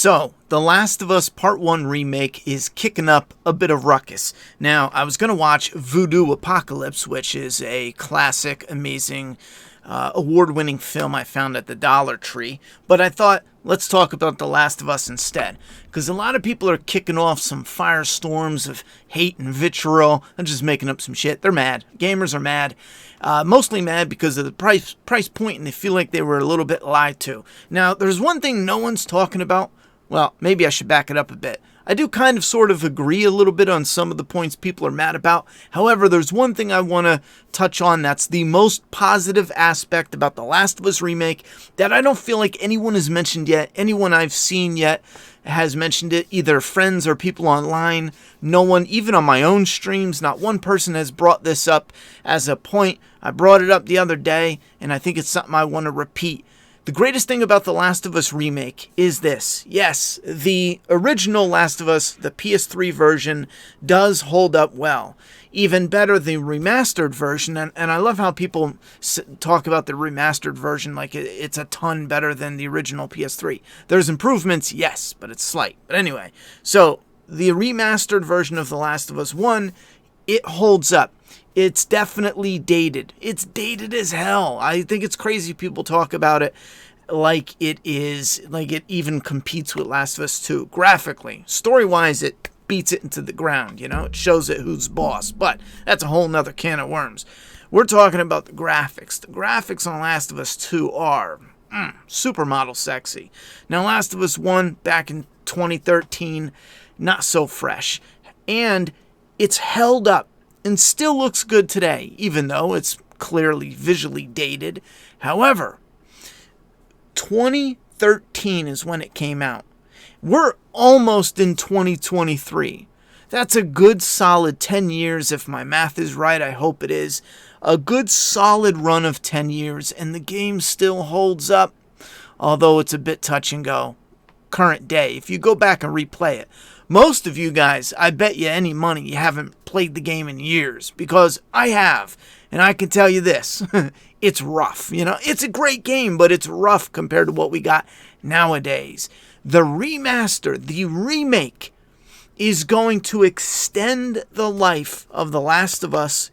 So, The Last of Us Part 1 Remake is kicking up a bit of ruckus. Now, I was going to watch Voodoo Apocalypse, which is a classic, amazing, award-winning film I found at the Dollar Tree, but I thought, let's talk about The Last of Us instead, because a lot of people are kicking off some firestorms of hate and vitriol. I'm just making up some shit. They're mad. Gamers are mad. Mostly mad because of the price point, and they feel like they were a little bit lied to. Now, there's one thing no one's talking about. Well, maybe I should back it up a bit. I do kind of sort of agree a little bit on some of the points people are mad about. However, there's one thing I want to touch on that's the most positive aspect about The Last of Us Remake that I don't feel like anyone has mentioned yet. Anyone I've seen yet has mentioned it, either friends or people online. No one, even on my own streams, not one person has brought this up as a point. I brought it up the other day, and I think it's something I want to repeat. The greatest thing about The Last of Us Remake is this. Yes, the original Last of Us, the PS3 version, does hold up well. Even better, the remastered version, and I love how people talk about the remastered version like it's a ton better than the original PS3. There's improvements, yes, but it's slight. But anyway, so the remastered version of The Last of Us 1, it holds up. It's definitely dated. It's dated as hell. I think it's crazy people talk about it like it even competes with Last of Us 2. Graphically, story-wise, it beats it into the ground, It shows it who's boss, but that's a whole nother can of worms. We're talking about the graphics. The graphics on Last of Us 2 are supermodel sexy. Now, Last of Us 1, back in 2013, not so fresh. And it's held up and still looks good today, even though it's clearly visually dated. However, 2013 is when it came out. We're almost in 2023. That's a good solid 10 years, if my math is right. I hope it is. A good solid run of 10 years, and the game still holds up, although it's a bit touch and go. Current day, if you go back and replay it. Most of you guys, I bet you any money you haven't played the game in years, because I have, and I can tell you this, it's rough. It's a great game, but it's rough compared to what we got nowadays. The remaster, the remake, is going to extend the life of The Last of Us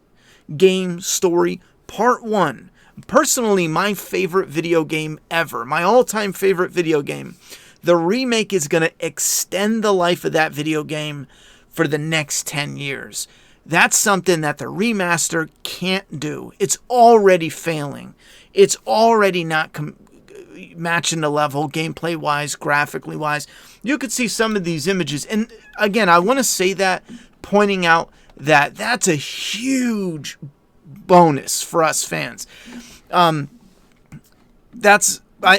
game story part 1. Personally, my favorite video game ever, my all-time favorite video game. The remake is going to extend the life of that video game for the next 10 years. That's something that the remaster can't do. It's already failing. It's already not matching the level, gameplay-wise, graphically-wise. You could see some of these images. And again, I want to say that, pointing out that that's a huge bonus for us fans. I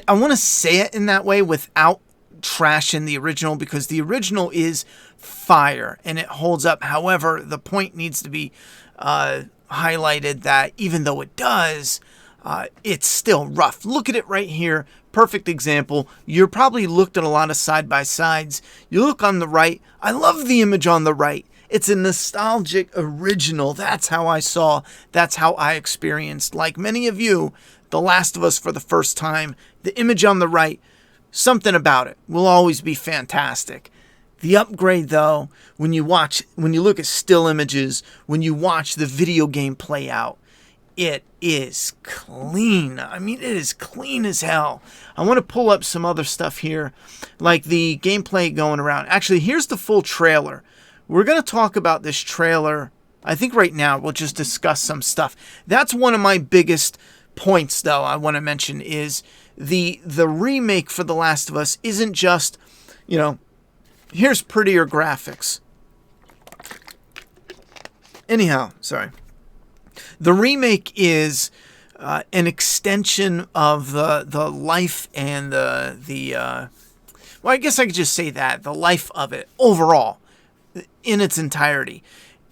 want to say it in that way without trash in the original, because the original is fire and it holds up. However, the point needs to be highlighted that even though it does, it's still rough. Look at it right here. Perfect example. You're probably looked at a lot of side-by-sides. You look on the right. I love the image on the right. It's a nostalgic original. That's how I saw. That's how I experienced, like many of you, The Last of Us for the first time. The image on the right, something about it will always be fantastic. The upgrade, though, when you look at still images, when you watch the video game play out, it is clean. I mean, it is clean as hell. I want to pull up some other stuff here, like the gameplay going around. Actually, here's the full trailer. We're going to talk about this trailer. I think right now we'll just discuss some stuff. That's one of my biggest points, though, I want to mention is the remake for The Last of Us isn't just, here's prettier graphics. Anyhow, sorry. The remake is an extension of the life and well, I guess I could just say that, the life of it overall in its entirety.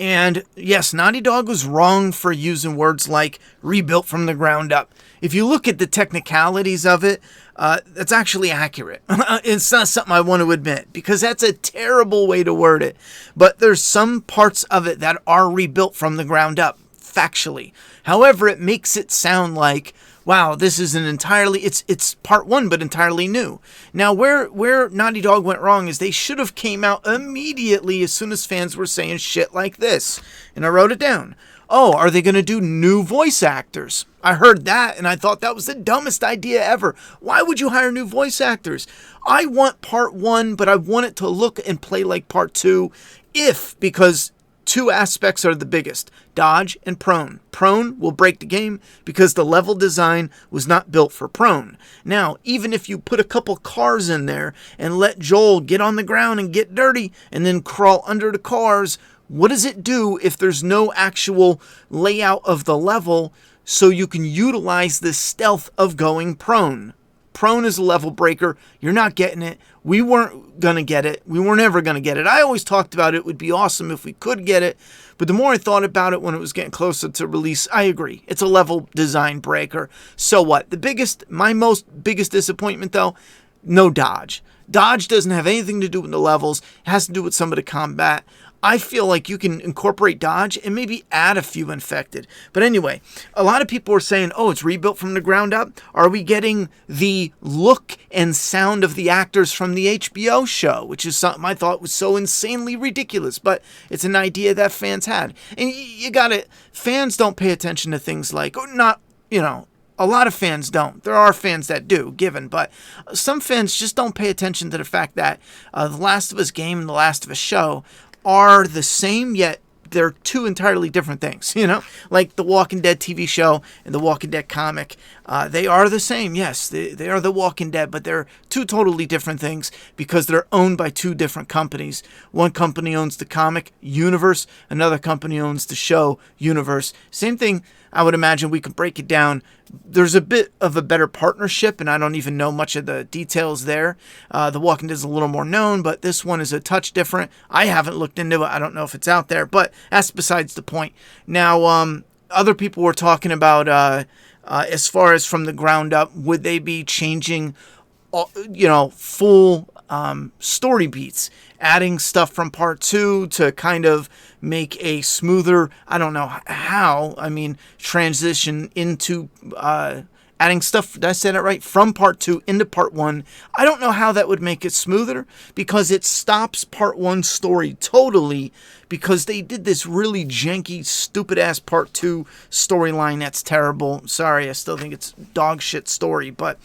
And yes, Naughty Dog was wrong for using words like rebuilt from the ground up. If you look at the technicalities of it, that's actually accurate. It's not something I want to admit, because that's a terrible way to word it. But there's some parts of it that are rebuilt from the ground up, factually. However, it makes it sound like, wow, this is it's part one, but entirely new. Now, where Naughty Dog went wrong is they should have came out immediately as soon as fans were saying shit like this. And I wrote it down. Oh, are they going to do new voice actors? I heard that, and I thought that was the dumbest idea ever. Why would you hire new voice actors? I want part one, but I want it to look and play like part two, because two aspects are the biggest: dodge and prone. Prone will break the game because the level design was not built for prone. Now, even if you put a couple cars in there and let Joel get on the ground and get dirty and then crawl under the cars, what does it do if there's no actual layout of the level so you can utilize the stealth of going prone? Prone is a level breaker. You're not getting it. We weren't going to get it. We weren't ever going to get it. I always talked about it would be awesome if we could get it. But the more I thought about it when it was getting closer to release, I agree. It's a level design breaker. So what? My most biggest disappointment though, no dodge. Dodge doesn't have anything to do with the levels. It has to do with some of the combat. I feel like you can incorporate dodge and maybe add a few infected. But anyway, a lot of people are saying, oh, it's rebuilt from the ground up. Are we getting the look and sound of the actors from the HBO show, which is something I thought was so insanely ridiculous, but it's an idea that fans had. And fans don't pay attention to things like, a lot of fans don't. There are fans that do, but some fans just don't pay attention to the fact that The Last of Us game and The Last of Us show are the same, yet they're two entirely different things, like the Walking Dead TV show and the Walking Dead comic. They are the same, yes, they are the Walking Dead, but they're two totally different things because they're owned by two different companies. One company owns the comic universe, another company owns the show universe. Same thing, I would imagine we could break it down. There's a bit of a better partnership, and I don't even know much of the details there. The Walking Dead is a little more known, but this one is a touch different. I haven't looked into it. I don't know if it's out there, but that's besides the point. Now, other people were talking about, as far as from the ground up, would they be changing, full story beats, adding stuff from part two to kind of make a smoother, I don't know how, transition into adding stuff, did I say that right, from part two into part one. I don't know how that would make it smoother because it stops part one story totally because they did this really janky, stupid-ass part two storyline that's terrible. Sorry, I still think it's dog shit story, but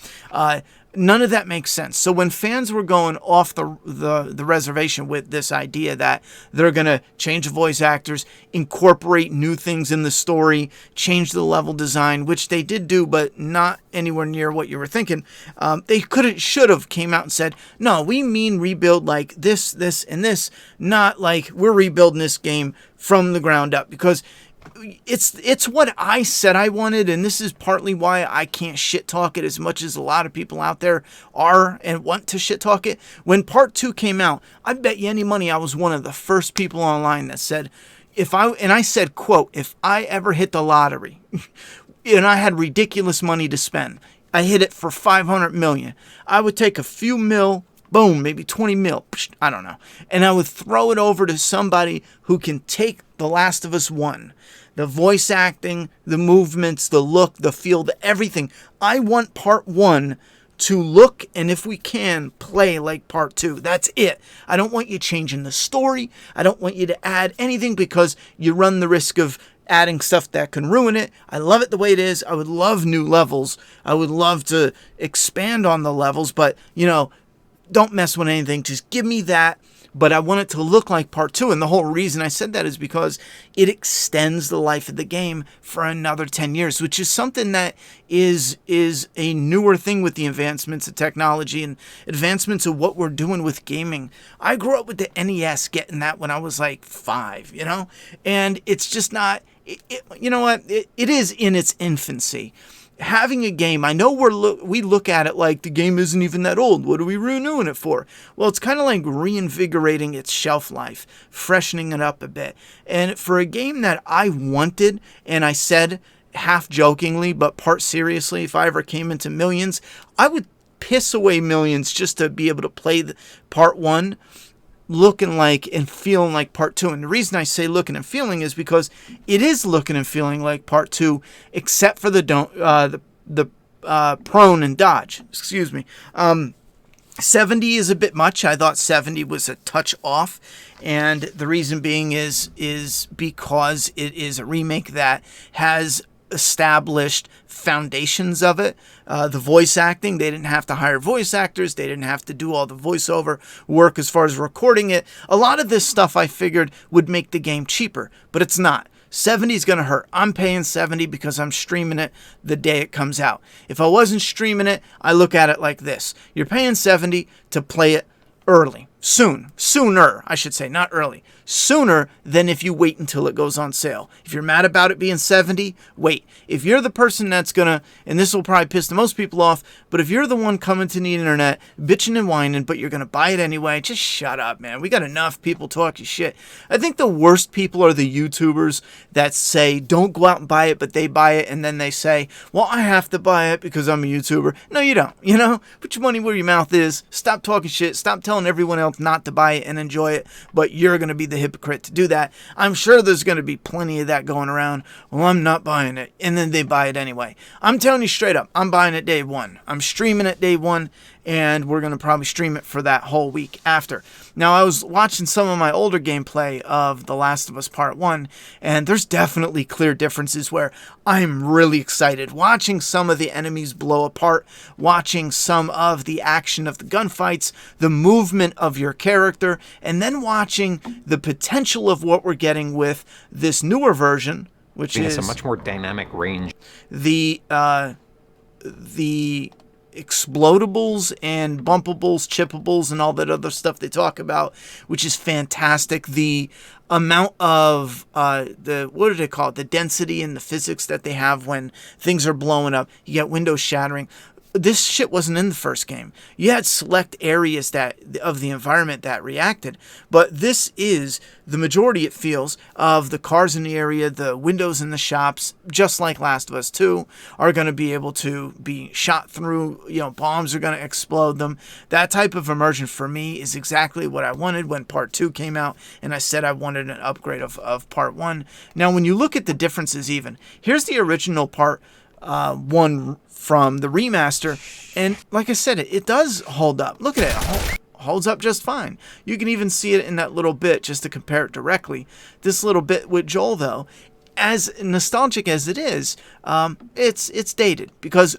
none of that makes sense. So when fans were going off the reservation with this idea that they're going to change the voice actors, incorporate new things in the story, change the level design, which they did do, but not anywhere near what you were thinking, they should have came out and said, no, we mean rebuild like this, and this, not like we're rebuilding this game from the ground up, because it's what I said I wanted, and this is partly why I can't shit talk it as much as a lot of people out there are and want to shit talk it. When part two came out, I bet you any money I was one of the first people online that said, I said, quote, if I ever hit the lottery and I had ridiculous money to spend, I hit it for 500 million, I would take a few mil, boom, maybe 20 mil, I don't know, and I would throw it over to somebody who can take The Last of Us 1. The voice acting, the movements, the look, the feel, everything. I want part one to look, and if we can, play like part two. That's it. I don't want you changing the story. I don't want you to add anything because you run the risk of adding stuff that can ruin it. I love it the way it is. I would love new levels. I would love to expand on the levels, but, don't mess with anything. Just give me that. But I want it to look like part two. And the whole reason I said that is because it extends the life of the game for another 10 years, which is something that is a newer thing with the advancements of technology and advancements of what we're doing with gaming. I grew up with the NES getting that when I was like 5, and it's just not, you know what? It is in its infancy. Having a game, I know we look at it like the game isn't even that old. What are we renewing it for? Well, it's kind of like reinvigorating its shelf life, freshening it up a bit. And for a game that I wanted, and I said half jokingly, but part seriously, if I ever came into millions, I would piss away millions just to be able to play the part one looking like and feeling like part two. And the reason I say looking and feeling is because it is looking and feeling like part two, except for the prone and dodge. Excuse me. 70 is a bit much. I thought 70 was a touch off, and the reason being is because it is a remake that has established foundations of it. The voice acting, they didn't have to hire voice actors. They didn't have to do all the voiceover work as far as recording it. A lot of this stuff I figured would make the game cheaper, but it's not. 70 is going to hurt. I'm paying 70 because I'm streaming it the day it comes out. If I wasn't streaming it, I look at it like this. You're paying 70 to play it early. Sooner, I should say, not early. Sooner than if you wait until it goes on sale. If you're mad about it being 70, wait. If you're the person that's gonna, and this will probably piss the most people off, but if you're the one coming to the internet bitching and whining, but you're gonna buy it anyway, just shut up, man. We got enough people talking shit. I think the worst people are the YouTubers that say don't go out and buy it, but they buy it, and then they say, well, I have to buy it because I'm a YouTuber. No, you don't. You know, put your money where your mouth is. Stop talking shit. Stop telling everyone else not to buy it and enjoy it, but you're going to be the hypocrite to do that. I'm sure there's going to be plenty of that going around. Well, I'm not buying it, and then they buy it anyway. I'm telling you straight up, I'm buying it day one. I'm streaming it day one, and we're going to probably stream it for that whole week after. Now, I was watching some of my older gameplay of The Last of Us Part 1, and there's definitely clear differences where I'm really excited. Watching some of the enemies blow apart, watching some of the action of the gunfights, the movement of your character, and then watching the potential of what we're getting with this newer version, which is a much more dynamic range. The explodables and bumpables, chippables, and all that other stuff they talk about, which is fantastic. The amount of what do they call it? The density and the physics that they have when things are blowing up. You get windows shattering. This shit wasn't in the first game. You had select areas that of the environment that reacted, but this is the majority, it feels, of the cars in the area, the windows in the shops, just like Last of Us 2, are going to be able to be shot through. You know, bombs are going to explode them. That type of immersion for me is exactly what I wanted when Part 2 came out, and I said I wanted an upgrade of Part 1. Now, when you look at the differences even, here's the original Part 1 from the remaster, and like I said, it does hold up. Look at it. Holds up just fine. You can even see it in that little bit, just to compare it directly. This little bit with Joel, though, as nostalgic as it is, it's dated, because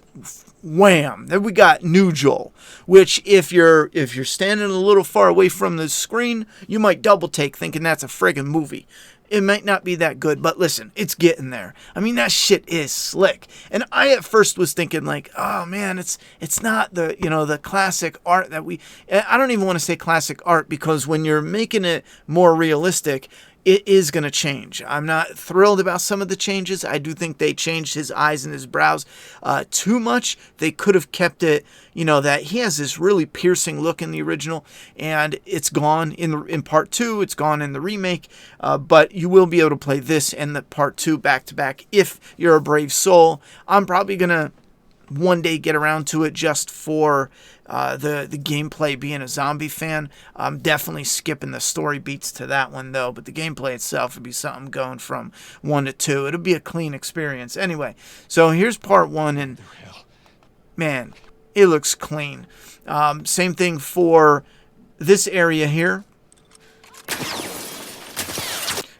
wham, then we got new Joel, which if you're standing a little far away from the screen, you might double take thinking that's a friggin' movie. It might not be that good, but listen, it's getting there. I mean, that shit is slick. And I at first was thinking like, oh man, it's not the, you know, the classic art that I don't even want to say classic art, because when you're making it more realistic, it is going to change. I'm not thrilled about some of the changes. I do think they changed his eyes and his brows too much. They could have kept it, you know, that he has this really piercing look in the original, and it's gone in Part 2. It's gone in the remake, but you will be able to play this and the Part 2 back to back if you're a brave soul. I'm probably going to one day get around to it just for the gameplay. Being a zombie fan, I'm definitely skipping the story beats to that one though, but the gameplay itself would be something going from 1 to 2. It'll be a clean experience. Anyway, so here's Part 1, and man, it looks clean. Same thing for this area here.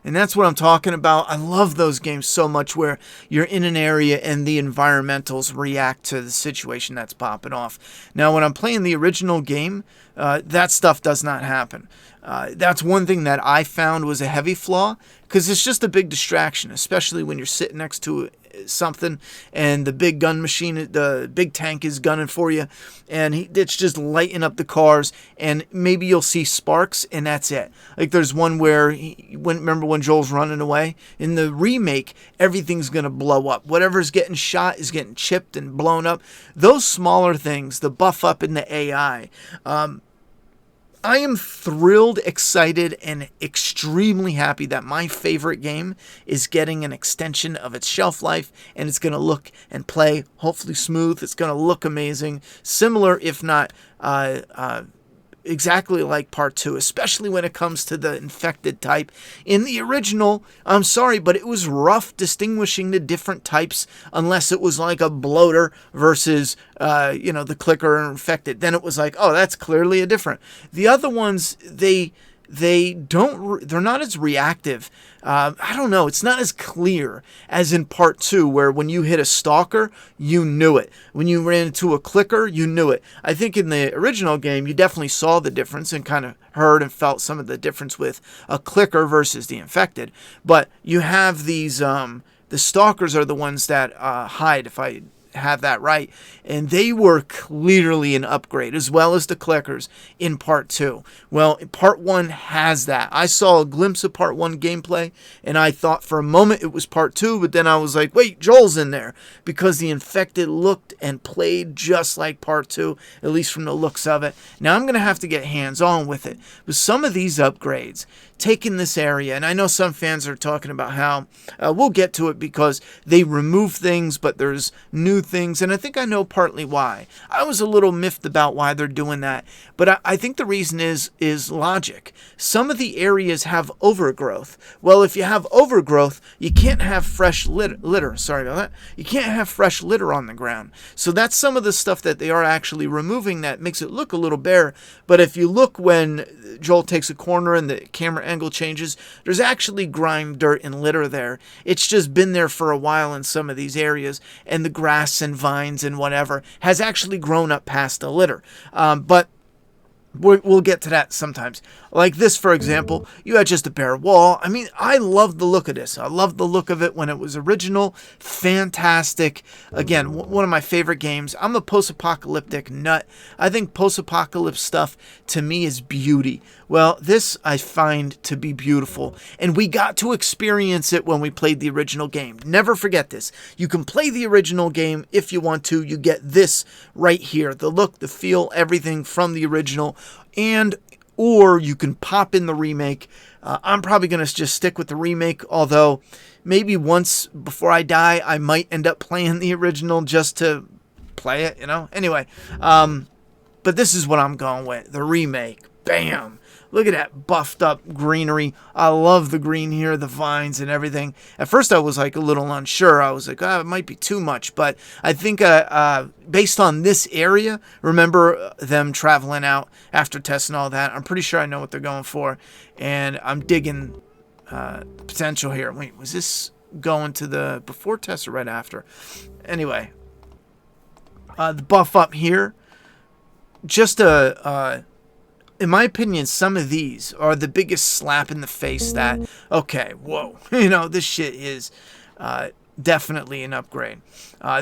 And that's what I'm talking about. I love those games so much where you're in an area and the environmentals react to the situation that's popping off. Now, when I'm playing the original game, that stuff does not happen. That's one thing that I found was a heavy flaw, because it's just a big distraction, especially when you're sitting next to something and the big gun machine, the big tank is gunning for you, and it's just lighting up the cars, and maybe you'll see sparks, and that's it. Like there's one where remember when Joel's running away in the remake, everything's gonna blow up. Whatever's getting shot is getting chipped and blown up. Those smaller things, the buff up in the AI, I am thrilled, excited, and extremely happy that my favorite game is getting an extension of its shelf life, and it's going to look and play hopefully smooth. It's going to look amazing, similar if not exactly like part 2, especially when it comes to the infected type. In the original, I'm sorry, but it was rough distinguishing the different types unless it was like a bloater versus, the clicker or infected. Then it was like, oh, that's clearly a different. The other ones, they're not as reactive. I don't know. It's not as clear as in part 2, where when you hit a stalker, you knew it. When you ran into a clicker, you knew it. I think in the original game, you definitely saw the difference and kind of heard and felt some of the difference with a clicker versus the infected. But you have these, the stalkers are the ones that hide, if I have that right, and they were clearly an upgrade, as well as the clickers in part 2. Well, part 1 has that. I saw a glimpse of part 1 gameplay, and I thought for a moment it was part 2, but then I was like, wait, Joel's in there, because the infected looked and played just like part 2, at least from the looks of it. Now I'm going to have to get hands-on with it, but some of these upgrades taking this area, and I know some fans are talking about how we'll get to it because they remove things, but there's new things, and I think I know partly why. I was a little miffed about why they're doing that, but I think the reason is logic. Some of the areas have overgrowth. Well, if you have overgrowth, you can't have fresh litter. Sorry about that. You can't have fresh litter on the ground. So that's some of the stuff that they are actually removing that makes it look a little bare. But if you look when Joel takes a corner and the camera angle changes, there's actually grime, dirt, and litter there. It's just been there for a while in some of these areas, and the grass and vines and whatever has actually grown up past the litter. But we'll get to that sometimes. Like this, for example, you had just a bare wall. I mean, I love the look of this. I love the look of it when it was original. Fantastic. Again, one of my favorite games. I'm a post-apocalyptic nut. I think post-apocalypse stuff, to me, is beauty. Well, this I find to be beautiful. And we got to experience it when we played the original game. Never forget this. You can play the original game if you want to. You get this right here. The look, the feel, everything from the original. Or you can pop in the remake. I'm probably going to just stick with the remake, although maybe once before I die, I might end up playing the original just to play it, Anyway, but this is what I'm going with, the remake. Bam! Look at that buffed up greenery. I love the green here, the vines and everything. At first I was like a little unsure. I was like, it might be too much. But I think based on this area, remember them traveling out after Tess and all that, I'm pretty sure I know what they're going for. And I'm digging potential here. Wait, was this going to the before Tess or right after? Anyway, the buff up here, just in my opinion, some of these are the biggest slap in the face that, okay, whoa, this shit is definitely an upgrade.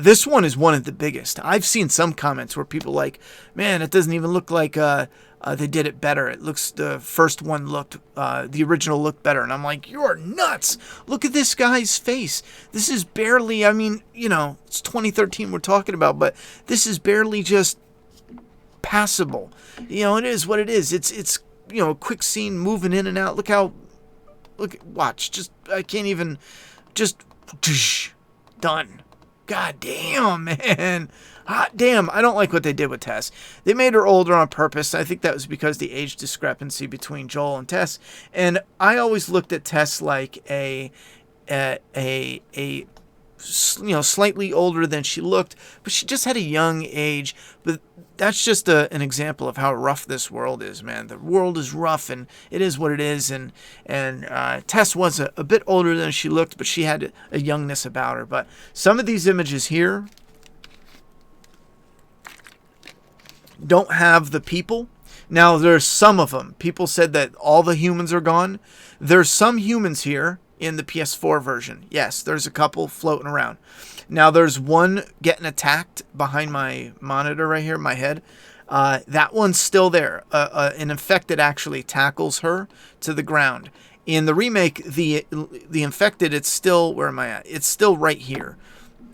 This one is one of the biggest. I've seen some comments where people like, man, it doesn't even look like they did it better. It looks, the first one looked, the original looked better. And I'm like, you're nuts. Look at this guy's face. This is barely, it's 2013 we're talking about, but this is barely just passable. It is what it is. It's a quick scene moving in and out. Watch. I can't even, done. God damn, man. Hot damn. I don't like what they did with Tess. They made her older on purpose. I think that was because the age discrepancy between Joel and Tess. And I always looked at Tess like a slightly older than she looked, but she just had a young age. But that's just an example of how rough this world is, man. The world is rough, and it is what it is. And Tess was a bit older than she looked, but she had a youngness about her. But some of these images here don't have the people. Now, there's some of them. People said that all the humans are gone. There's some humans here in the PS4 version. Yes, there's a couple floating around. Now, there's one getting attacked behind my monitor right here, my head. That one's still there. An infected actually tackles her to the ground. In the remake, the infected, it's still, where am I at? It's still right here.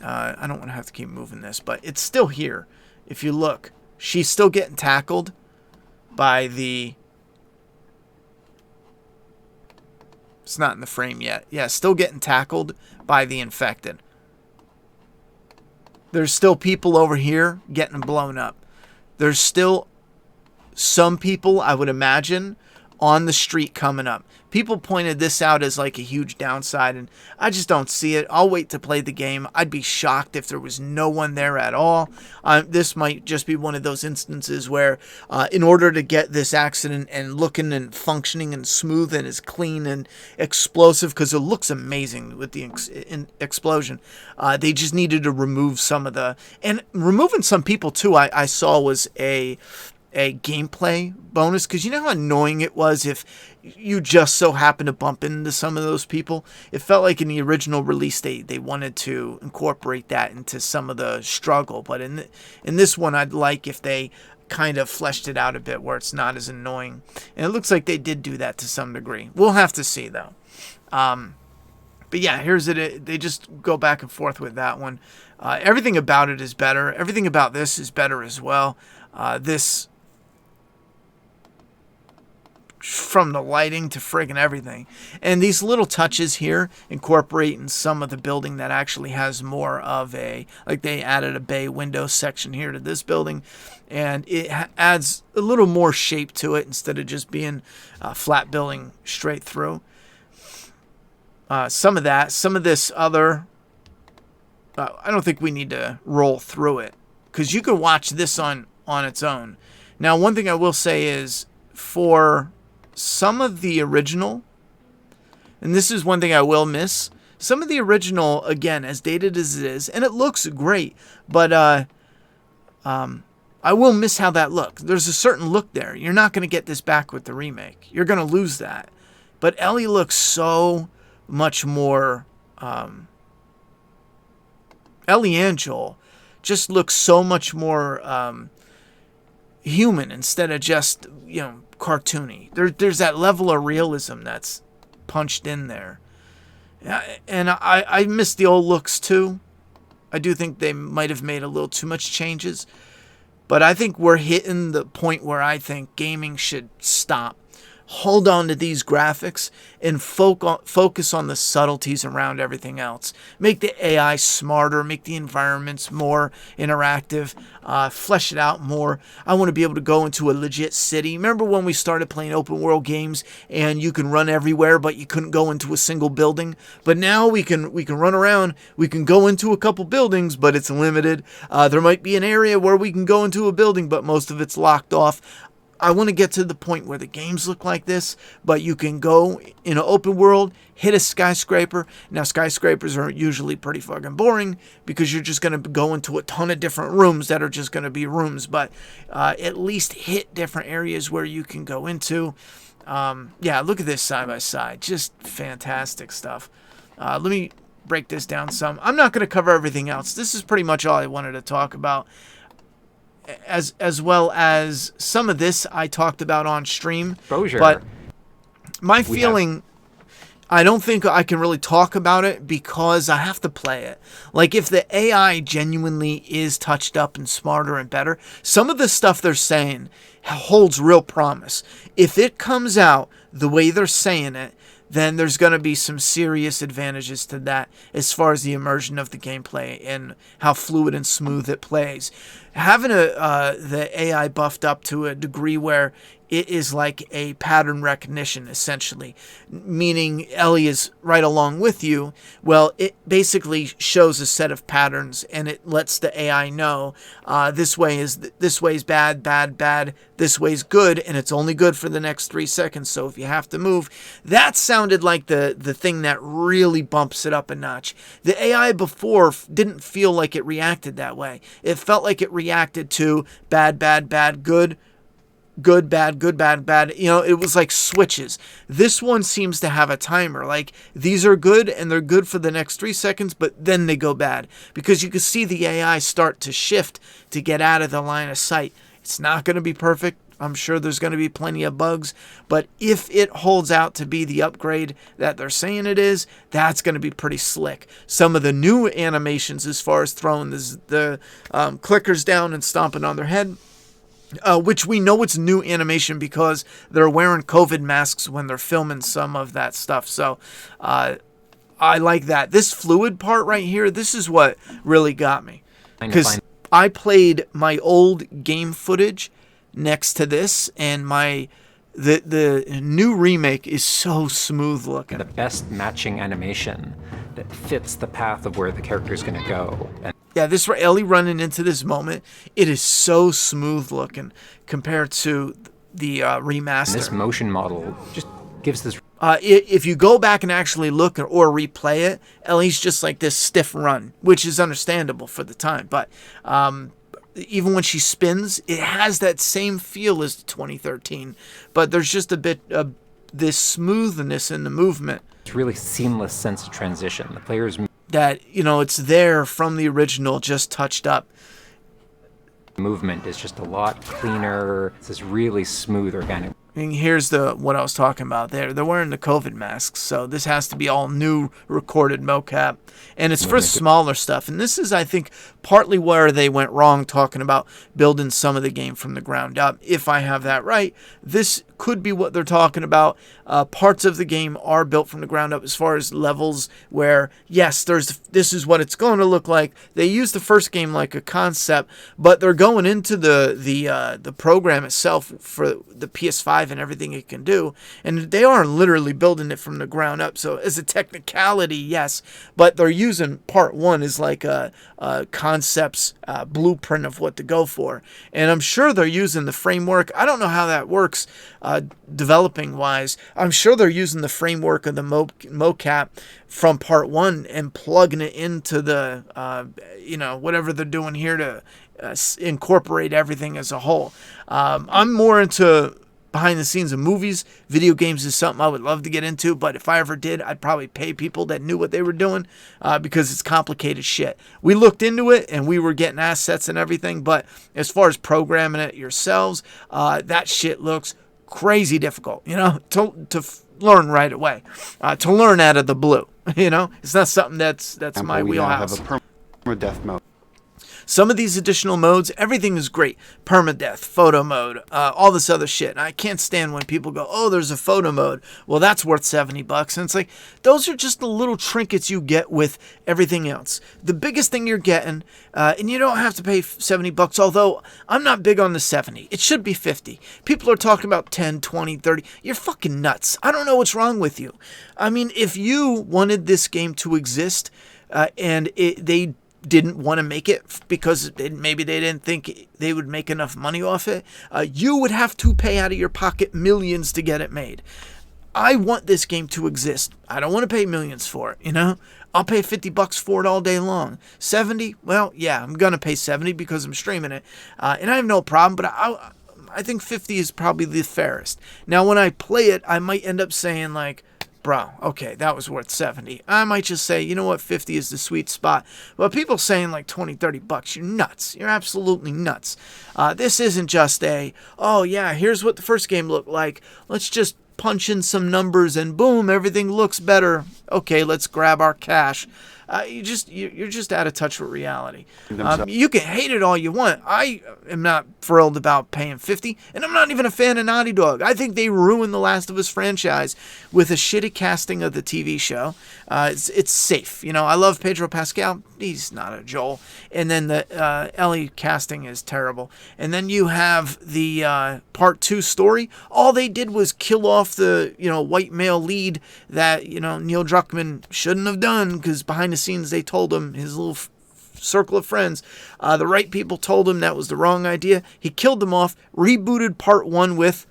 I don't want to have to keep moving this, but it's still here. If you look, she's still getting tackled by the... It's not in the frame yet. Yeah, still getting tackled by the infected. There's still people over here getting blown up. There's still some people, I would imagine, on the street coming up. People pointed this out as like a huge downside, and I just don't see it. I'll wait to play the game. I'd be shocked if there was no one there at all. This might just be one of those instances where in order to get this accident and looking and functioning and smooth and as clean and explosive, because it looks amazing with the explosion, they just needed to remove some of the... And removing some people, too, I saw was a gameplay bonus, because you know how annoying it was if you just so happen to bump into some of those people. It felt like in the original release they wanted to incorporate that into some of the struggle, but in this one I'd like if they kind of fleshed it out a bit where it's not as annoying, and it looks like they did do that to some degree. We'll have to see though. But yeah, here's it. They just go back and forth with that one. Everything about it is better. Everything about this is better as well. This, from the lighting to friggin' everything. And these little touches here incorporate in some of the building that actually has more of a, like they added a bay window section here to this building, and it adds a little more shape to it instead of just being a flat building straight through. Some of this other, I don't think we need to roll through it, because you can watch this on its own. Now, one thing I will say is, for some of the original, and this is one thing I will miss, some of the original, again, as dated as it is, and it looks great, but I will miss how that looks. There's a certain look there. You're not going to get this back with the remake. You're going to lose that. But Ellie looks so much more... Ellie and Joel just look so much more human instead of just, cartoony. There's that level of realism that's punched in there. And I miss the old looks too. I do think they might have made a little too much changes. But I think we're hitting the point where I think gaming should stop. Hold on to these graphics and focus on the subtleties around everything else. Make the AI smarter, make the environments more interactive, flesh it out more. I want to be able to go into a legit city. Remember when we started playing open world games and you can run everywhere but you couldn't go into a single building? But now we can run around, we can go into a couple buildings, but it's limited. There might be an area where we can go into a building but most of it's locked off. I want to get to the point where the games look like this, but you can go in an open world, hit a skyscraper. Now, skyscrapers are usually pretty fucking boring because you're just going to go into a ton of different rooms that are just going to be rooms, but at least hit different areas where you can go into. Yeah, look at this side by side. Just fantastic stuff. Let me break this down some. I'm not going to cover everything else. This is pretty much all I wanted to talk about. As well as some of this I talked about on stream. Exposure. But my feeling, I don't think I can really talk about it because I have to play it. Like, if the AI genuinely is touched up and smarter and better, some of the stuff they're saying holds real promise. If it comes out the way they're saying it, then there's going to be some serious advantages to that as far as the immersion of the gameplay and how fluid and smooth it plays. Having the AI buffed up to a degree where it is like a pattern recognition, essentially, meaning Ellie is right along with you. Well, it basically shows a set of patterns, and it lets the AI know this way is bad, bad, bad. This way is good, and it's only good for the next 3 seconds. So if you have to move, that sounded like the thing that really bumps it up a notch. The AI before didn't feel like it reacted that way. It felt like it reacted to bad, bad, bad, good. Good, bad, good, bad, bad. It was like switches. This one seems to have a timer. Like, these are good and they're good for the next 3 seconds, but then they go bad. Because you can see the AI start to shift to get out of the line of sight. It's not going to be perfect. I'm sure there's going to be plenty of bugs. But if it holds out to be the upgrade that they're saying it is, that's going to be pretty slick. Some of the new animations as far as throwing the clickers down and stomping on their head, which we know it's new animation because they're wearing COVID masks when they're filming some of that stuff. So I like that. This fluid part right here, this is what really got me. Because I played my old game footage next to this, and the new remake is so smooth looking. The best matching animation that fits the path of where the character is going to go. And Yeah, this Ellie running into this moment, it is so smooth looking compared to the remaster. this motion model just gives this If you go back and actually look or replay it, Ellie's just like this stiff run, which is understandable for the time. But even when she spins, it has that same feel as 2013. But there's just a bit of this smoothness in the movement. It's really seamless sense of transition. The players That, it's there from the original, just touched up. movement is just a lot cleaner. It's this really smooth, organic. And here's what I was talking about there. They're wearing the COVID masks, so this has to be all new recorded mocap. And it's for smaller stuff. And this is, I think, partly where they went wrong talking about building some of the game from the ground up. If I have that right, this could be what they're talking about. Parts of the game are built from the ground up as far as levels where, yes, this is what it's going to look like. They use the first game like a concept, but they're going into the program itself for the PS5 and everything it can do, and they are literally building it from the ground up. So as a technicality, yes, but they're using part one as like a concept's blueprint of what to go for, and I'm sure they're using the framework. I don't know how that works developing wise. I'm sure they're using the framework of the mocap from part one and plugging it into the whatever they're doing here to incorporate everything as a whole. I'm more into behind the scenes of movies. Video games is something I would love to get into, but if I ever did, I'd probably pay people that knew what they were doing because it's complicated shit. We looked into it and we were getting assets and everything, but as far as programming it yourselves, that shit looks crazy difficult, to learn right away, to learn out of the blue. It's not something that's my wheelhouse. We now have a permadeath mode. Some of these additional modes, everything is great. Permadeath, photo mode, all this other shit. And I can't stand when people go, oh, there's a photo mode. Well, that's worth $70. And it's like, those are just the little trinkets you get with everything else. The biggest thing you're getting, and you don't have to pay $70, although I'm not big on the 70. It should be 50. People are talking about 10, 20, 30. You're fucking nuts. I don't know what's wrong with you. I mean, if you wanted this game to exist and they didn't want to make it because maybe they didn't think they would make enough money off it, you would have to pay out of your pocket millions to get it made. I want this game to exist. I don't want to pay millions for it, I'll pay $50 for it all day long. 70? Well, yeah, I'm going to pay 70 because I'm streaming it. And I have no problem, but I think 50 is probably the fairest. Now, when I play it, I might end up saying like, bro, okay, that was worth 70. I might just say, you know what, 50 is the sweet spot. But people saying like 20, $30, you're nuts. You're absolutely nuts. This isn't just oh yeah, here's what the first game looked like. Let's just punch in some numbers and boom, everything looks better. Okay, let's grab our cash. You're just out of touch with reality. You can hate it all you want. I am not thrilled about paying $50, and I'm not even a fan of Naughty Dog. I think they ruined the Last of Us franchise with a shitty casting of the TV show. It's safe. I love Pedro Pascal. He's not a Joel. And then the Ellie casting is terrible. And then you have the part 2 story. All they did was kill off the white male lead that Neil Druckmann shouldn't have done, because behind the scenes they told him, his little circle of friends, the right people told him that was the wrong idea. He killed them off, rebooted part 1 with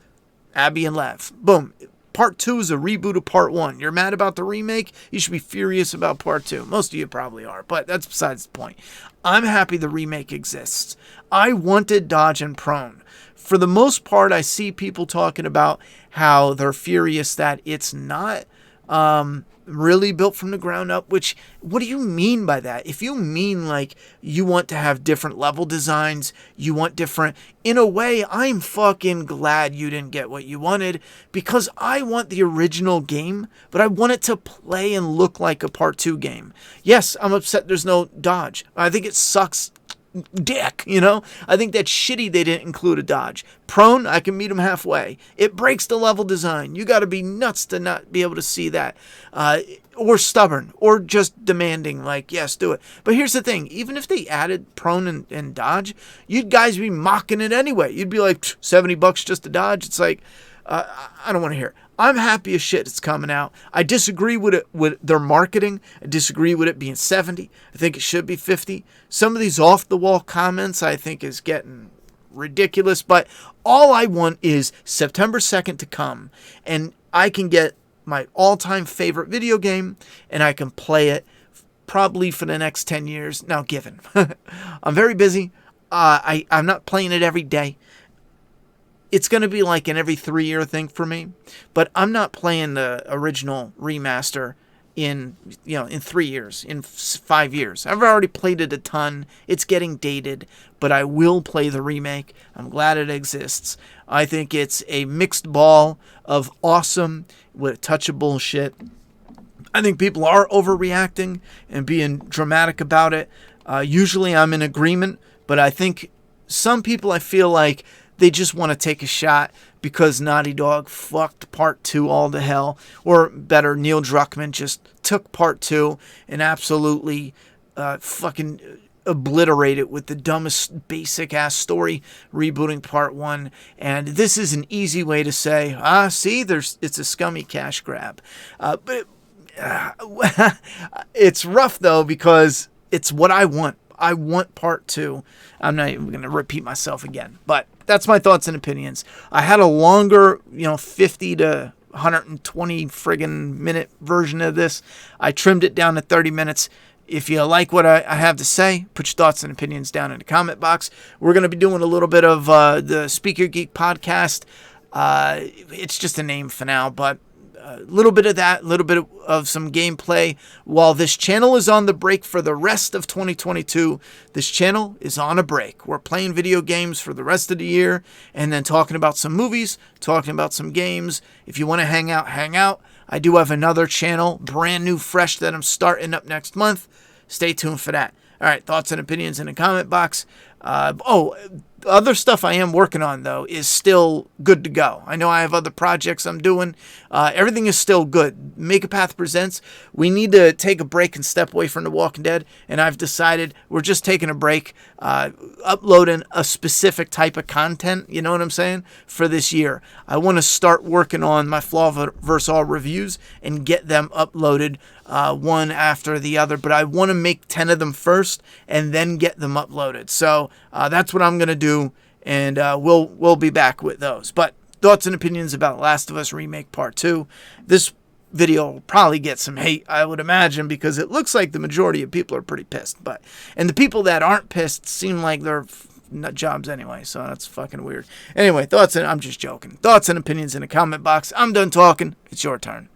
Abby and Lev. Boom. Part 2 is a reboot of part 1. You're mad about the remake? You should be furious about part 2. Most of you probably are, but that's besides the point. I'm happy the remake exists. I wanted Dodge and Prone. For the most part, I see people talking about how they're furious that it's not really built from the ground up, which, what do you mean by that? If you mean like you want to have different level designs, you want different, in a way, I'm fucking glad you didn't get what you wanted, because I want the original game, but I want it to play and look like a part 2 game. Yes, I'm upset there's no dodge. I think it sucks dick, you know? I think that's shitty they didn't include a dodge. Prone, I can meet them halfway. It breaks the level design. You got to be nuts to not be able to see that. Or stubborn, or just demanding, like, yes, do it. But here's the thing, even if they added prone and dodge, you'd guys be mocking it anyway. You'd be like, $70 just to dodge. It's like, I don't want to hear it. I'm happy as shit it's coming out. I disagree with it, with their marketing. I disagree with it being 70. I think it should be 50. Some of these off-the-wall comments I think is getting ridiculous, but all I want is September 2nd to come, and I can get my all-time favorite video game, and I can play it probably for the next 10 years. Now, given. I'm very busy. I'm not playing it every day. It's going to be like an every 3-year thing for me, but I'm not playing the original remaster in 3 years, in 5 years. I've already played it a ton. It's getting dated, but I will play the remake. I'm glad it exists. I think it's a mixed ball of awesome with a touch of bullshit. I think people are overreacting and being dramatic about it. Usually I'm in agreement, but I think some people, I feel like they just want to take a shot because Naughty Dog fucked Part 2 all to hell. Or better, Neil Druckmann just took Part 2 and absolutely fucking obliterate it with the dumbest basic ass story, rebooting Part 1. And this is an easy way to say, see, it's a scummy cash grab. But it's rough though, because it's what I want. I want Part 2. I'm not even going to repeat myself again, but that's my thoughts and opinions. I had a longer, 50 to 120 friggin' minute version of this. I trimmed it down to 30 minutes. If you like what I have to say, put your thoughts and opinions down in the comment box. We're going to be doing a little bit of the Speaker Geek podcast. It's just a name for now, but a little bit of that, a little bit of some gameplay. While this channel is on the break for the rest of 2022, this channel is on a break. We're playing video games for the rest of the year and then talking about some movies, talking about some games. If you want to hang out, hang out. I do have another channel, brand new, fresh, that I'm starting up next month. Stay tuned for that. All right, thoughts and opinions in the comment box. Other stuff I am working on, though, is still good to go. I know I have other projects I'm doing. Everything is still good. Make a Path presents. We need to take a break and step away from The Walking Dead, and I've decided we're just taking a break, uploading a specific type of content, you know what I'm saying, for this year. I want to start working on my Flawverse All reviews and get them uploaded one after the other, but I want to make 10 of them first and then get them uploaded. So that's what I'm going to do, and we'll be back with those. But thoughts and opinions about Last of Us Remake Part 2. This video will probably get some hate, I would imagine, because it looks like the majority of people are pretty pissed. And the people that aren't pissed seem like they're nut jobs anyway, so that's fucking weird. Anyway, I'm just joking. Thoughts and opinions in the comment box. I'm done talking. It's your turn.